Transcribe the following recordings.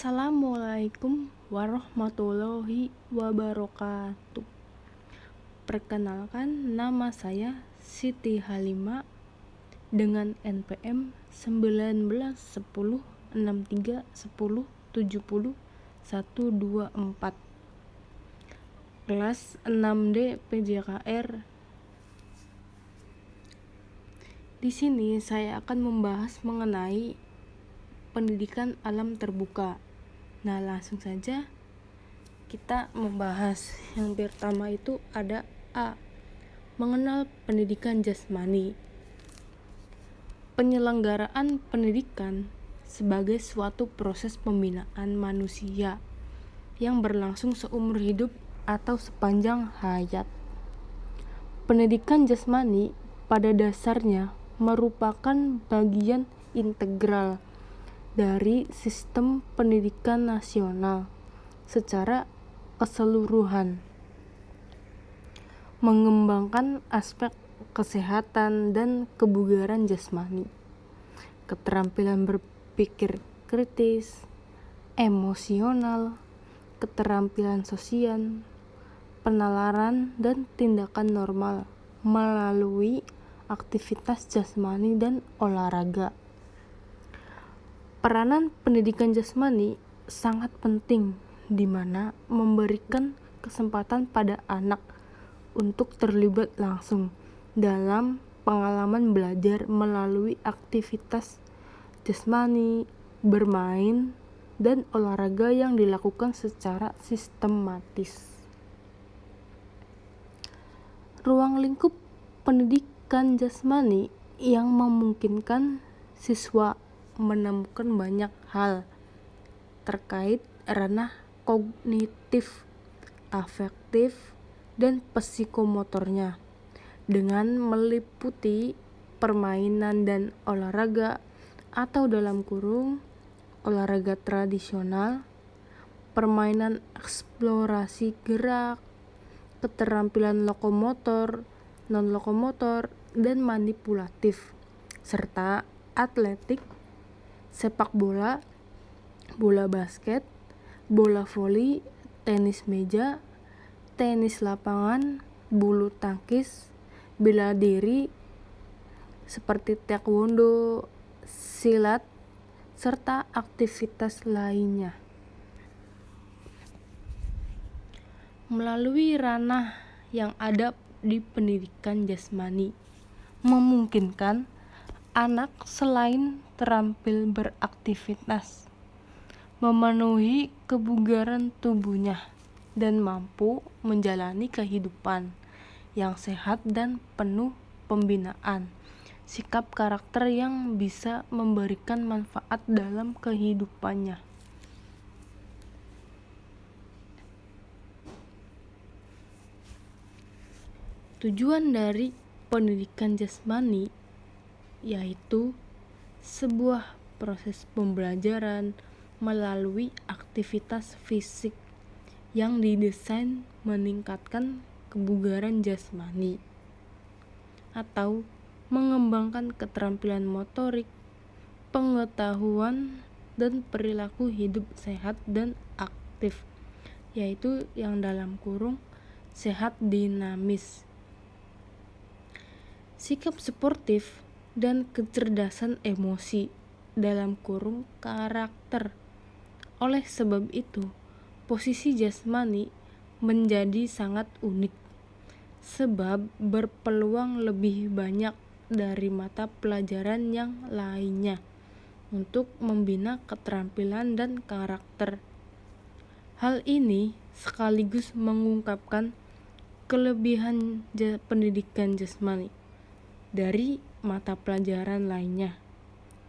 Assalamualaikum warahmatullahi wabarakatuh. Perkenalkan, nama saya Siti Halima dengan NPM 19 10 63 10 70 124, kelas 6D PJKR. Di sini saya akan membahas mengenai pendidikan alam terbuka. Nah, langsung saja kita membahas. Yang pertama itu ada A. Mengenal pendidikan jasmani. Penyelenggaraan pendidikan sebagai suatu proses pembinaan manusia yang berlangsung seumur hidup atau sepanjang hayat. Pendidikan jasmani pada dasarnya merupakan bagian integral dari sistem pendidikan nasional secara keseluruhan, mengembangkan aspek kesehatan dan kebugaran jasmani, keterampilan berpikir kritis, emosional, keterampilan sosial, penalaran, dan tindakan normal melalui aktivitas jasmani dan olahraga. Peranan pendidikan jasmani sangat penting, di mana memberikan kesempatan pada anak untuk terlibat langsung dalam pengalaman belajar melalui aktivitas jasmani, bermain, dan olahraga yang dilakukan secara sistematis. Ruang lingkup pendidikan jasmani yang memungkinkan siswa menemukan banyak hal terkait ranah kognitif, afektif, dan psikomotornya, dengan meliputi permainan dan olahraga atau dalam kurung olahraga tradisional, permainan eksplorasi gerak, keterampilan lokomotor, non-lokomotor, dan manipulatif, serta atletik, sepak bola, bola basket, bola voli, tenis meja, tenis lapangan, bulu tangkis, bela diri seperti taekwondo, silat, serta aktivitas lainnya. Melalui ranah yang ada di pendidikan jasmani, memungkinkan anak selain terampil beraktivitas, memenuhi kebugaran tubuhnya, dan mampu menjalani kehidupan yang sehat dan penuh pembinaan sikap karakter yang bisa memberikan manfaat dalam kehidupannya. Tujuan dari pendidikan jasmani yaitu sebuah proses pembelajaran melalui aktivitas fisik yang didesain meningkatkan kebugaran jasmani atau mengembangkan keterampilan motorik, pengetahuan, dan perilaku hidup sehat dan aktif, yaitu yang dalam kurung sehat dinamis, sikap sportif, dan kecerdasan emosi dalam kurung karakter. Oleh sebab itu, posisi jasmani menjadi sangat unik, sebab berpeluang lebih banyak dari mata pelajaran yang lainnya untuk membina keterampilan dan karakter. Hal ini sekaligus mengungkapkan kelebihan pendidikan jasmani dari mata pelajaran lainnya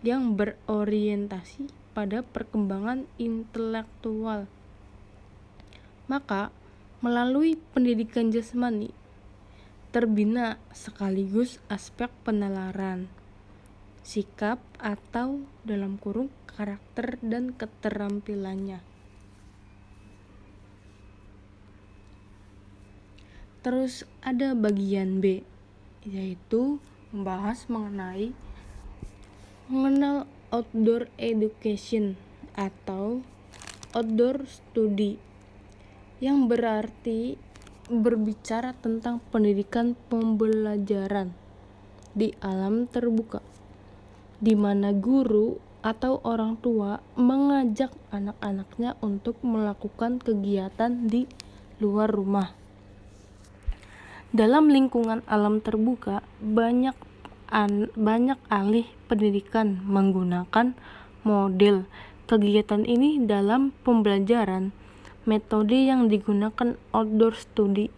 yang berorientasi pada perkembangan intelektual. Maka, melalui pendidikan jasmani terbina sekaligus aspek penalaran, sikap atau dalam kurung karakter dan keterampilannya. Terus ada bagian B, yaitu membahas mengenal outdoor education atau outdoor study, yang berarti berbicara tentang pendidikan pembelajaran di alam terbuka, di mana guru atau orang tua mengajak anak-anaknya untuk melakukan kegiatan di luar rumah. Dalam lingkungan alam terbuka, banyak alih pendidikan menggunakan model kegiatan ini dalam pembelajaran. Metode yang digunakan outdoor study.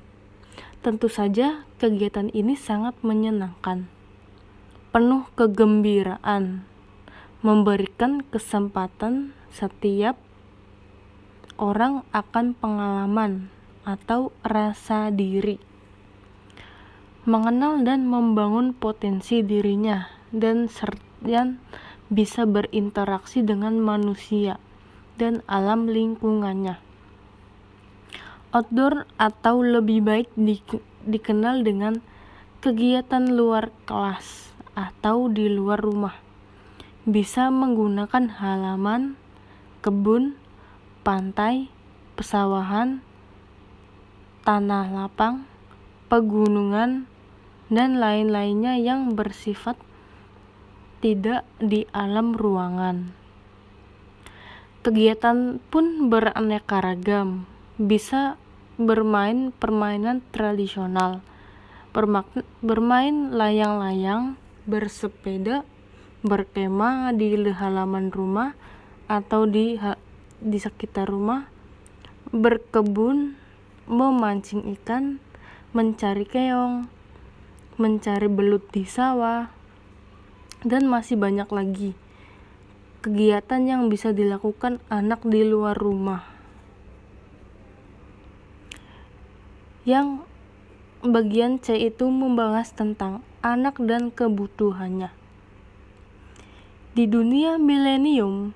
Tentu saja kegiatan ini sangat menyenangkan, penuh kegembiraan, memberikan kesempatan setiap orang akan pengalaman atau rasa diri, mengenal dan membangun potensi dirinya, dan bisa berinteraksi dengan manusia dan alam lingkungannya. Outdoor atau lebih baik dikenal dengan kegiatan luar kelas atau di luar rumah. Bisa menggunakan halaman, kebun, pantai, pesawahan, tanah lapang, pegunungan, dan lain-lainnya yang bersifat tidak di alam ruangan. Kegiatan pun beraneka ragam, bisa bermain permainan tradisional, bermain layang-layang, bersepeda, berkemah di halaman rumah atau di sekitar rumah, berkebun, memancing ikan, mencari keong, mencari belut di sawah, dan masih banyak lagi kegiatan yang bisa dilakukan anak di luar rumah. Yang bagian C itu membahas tentang anak dan kebutuhannya. Di dunia milenium,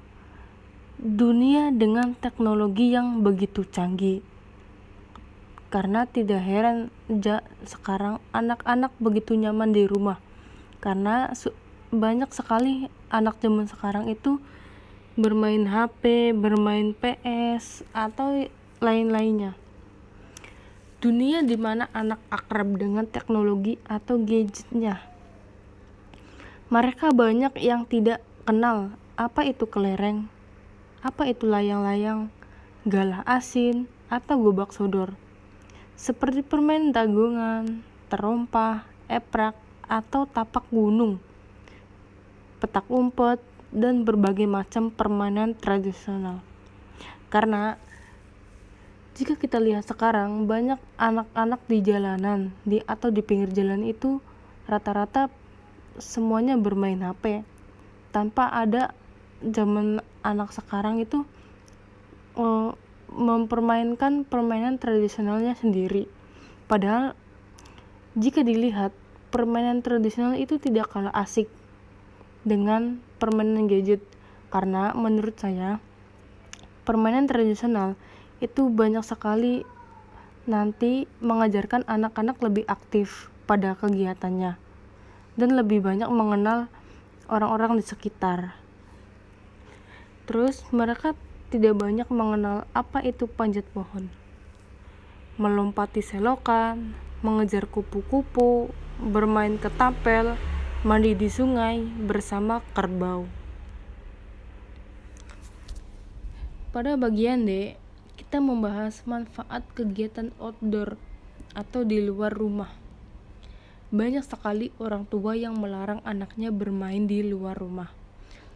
dunia dengan teknologi yang begitu canggih, karena tidak heran sekarang anak-anak begitu nyaman di rumah, karena banyak sekali anak zaman sekarang itu bermain HP, bermain PS, atau lain-lainnya. Dunia di mana anak akrab dengan teknologi atau gadgetnya. Mereka banyak yang tidak kenal apa itu kelereng, apa itu layang-layang, galah asin, atau gobak sodor. Seperti permen dagungan, terompah, eprak, atau tapak gunung, petak umpet, dan berbagai macam permainan tradisional. Karena jika kita lihat sekarang, banyak anak-anak di jalanan atau di pinggir jalan itu rata-rata semuanya bermain HP, tanpa ada zaman anak sekarang itu mempermainkan permainan tradisionalnya sendiri. Padahal jika dilihat, permainan tradisional itu tidak kalah asik dengan permainan gadget, karena menurut saya permainan tradisional itu banyak sekali nanti mengajarkan anak-anak lebih aktif pada kegiatannya dan lebih banyak mengenal orang-orang di sekitar. Terus mereka tidak banyak mengenal apa itu panjat pohon, melompati selokan, mengejar kupu-kupu, bermain ketapel, mandi di sungai bersama kerbau. Pada bagian D, kita membahas manfaat kegiatan outdoor atau di luar rumah. Banyak sekali orang tua yang melarang anaknya bermain di luar rumah.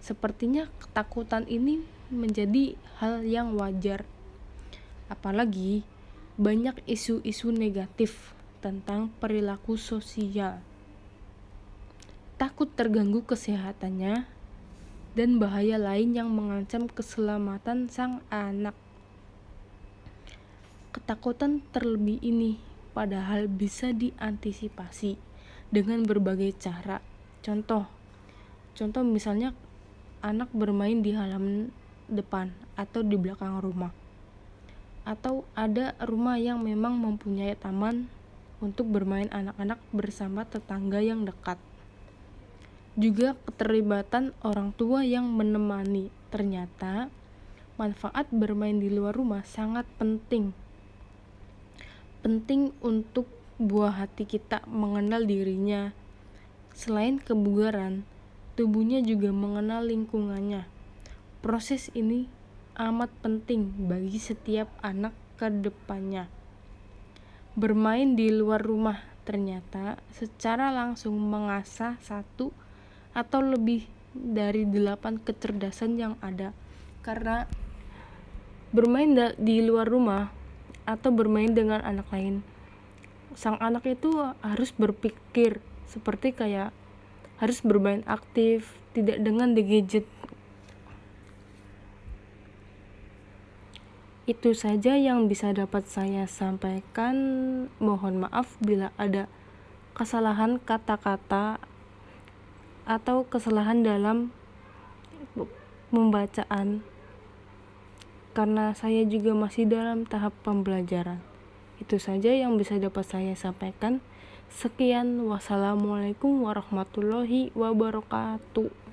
Sepertinya ketakutan ini menjadi hal yang wajar. Apalagi banyak isu-isu negatif tentang perilaku sosial. Takut terganggu kesehatannya dan bahaya lain yang mengancam keselamatan sang anak. Ketakutan terlebih ini padahal bisa diantisipasi dengan berbagai cara. Contoh misalnya anak bermain di halaman depan atau di belakang rumah, atau ada rumah yang memang mempunyai taman untuk bermain anak-anak bersama tetangga yang dekat. Juga keterlibatan orang tua yang menemani ternyata manfaat bermain di luar rumah sangat penting. Penting untuk buah hati kita mengenal dirinya. Selain kebugaran, tubuhnya juga mengenal lingkungannya. Proses ini amat penting bagi setiap anak ke depannya. Bermain di luar rumah ternyata secara langsung mengasah satu atau lebih dari 8 kecerdasan yang ada. Karena bermain di luar rumah atau bermain dengan anak lain, sang anak itu harus berpikir seperti kayak harus bermain aktif, tidak dengan the gadget. Itu saja yang bisa dapat saya sampaikan. Mohon maaf bila ada kesalahan kata-kata atau kesalahan dalam pembacaan, karena saya juga masih dalam tahap pembelajaran. Itu saja yang bisa dapat saya sampaikan. Sekian, wassalamualaikum warahmatullahi wabarakatuh.